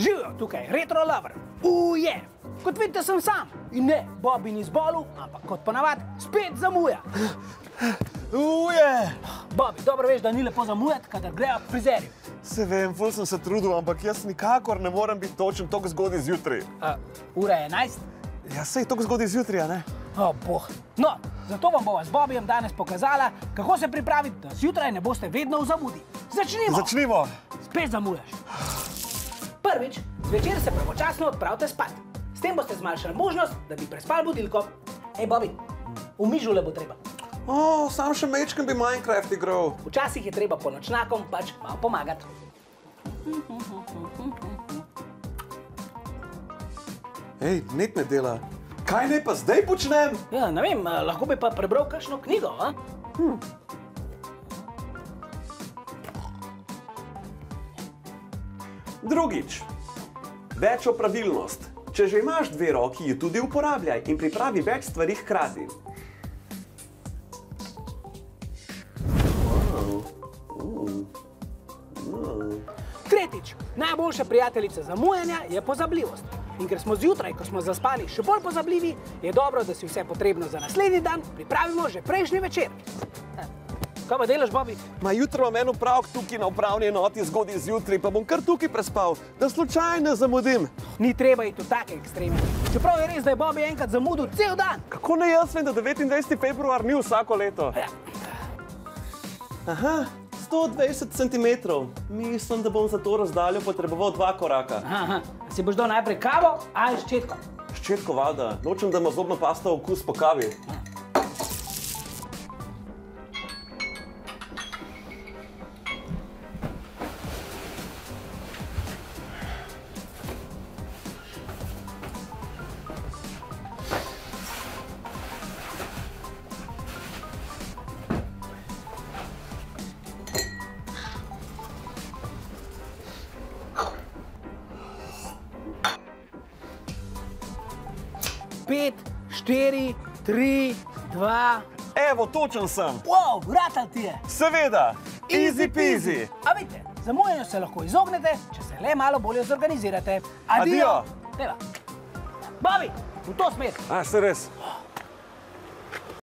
Živijo tukaj, retro lover. Uje! Kot vidite, sem sam. In ne, Bobby ni zbolel, ampak kot ponavad, spet zamuja. Uje! Bobby, dobro veš, da ni lepo zamujati, kadar grejo k frizerju. Se vem, ful sem se trudil, ampak jaz nikakor ne morem biti točen toliko zgodaj zjutraj. Ura je 11. Ja, sej toliko zgodaj zjutraj, a ne? O, boh. No, zato vam bova z Bobbyjem danes pokazala, kako se pripraviti, da zjutraj ne boste vedno v zamudi. Začnimo! Začnimo! Spet zamujaš. Prvič, zvečer se pravočasno odpravite spat. S tem boste zmanjšali možnost, da bi prespali budilko. Ej, Bobby, v mižule bo treba. O, sam še mečkem bi Minecraft igral. Včasih je treba ponočnakom pač malo pomagati. Ej, net ne dela. Kaj naj pa zdaj počnem? Ja, ne vem, lahko bi pa prebral kakšno knjigo, a? Drugič, več opravilnost. Če že imaš dve roki, jo tudi uporabljaj in pripravi več stvari hkrati. Tretjič, najboljša prijateljica zamujanja je pozabljivost. In ker smo zjutraj, ko smo zaspali, še bolj pozabljivi, je dobro, da si vse potrebno za naslednji dan pripravimo že prejšnji večer. Kaj pa delaš, Bobby? Ma jutro imam eno pravk tukaj na upravni enoti zgodaj zjutraj, pa bom kar tukaj prespal, da slučajno zamudim. Ni treba iti v take ekstreme. Čeprav je res, da je Bobby enkrat zamudil cel dan. Kako ne jaz vem, da 29. februar ni vsako leto? Ja. Aha, 120 centimetrov. Mislim, da bom za to razdaljo potreboval 2 koraka. Aha. Si boš dal najprej kavo ali ščetko? Ščetko valjda. Nočem, da ima zobna pasta okus po kavi. Pet, 4, 3, 2... Evo, točen sem. Wow, vratal ti je. Seveda. Easy peasy. A vidite, zamujanju se lahko izognete, če se le malo bolje zorganizirate. Adijo. Adijo. Deva. Bobby, v to smer. A, se res.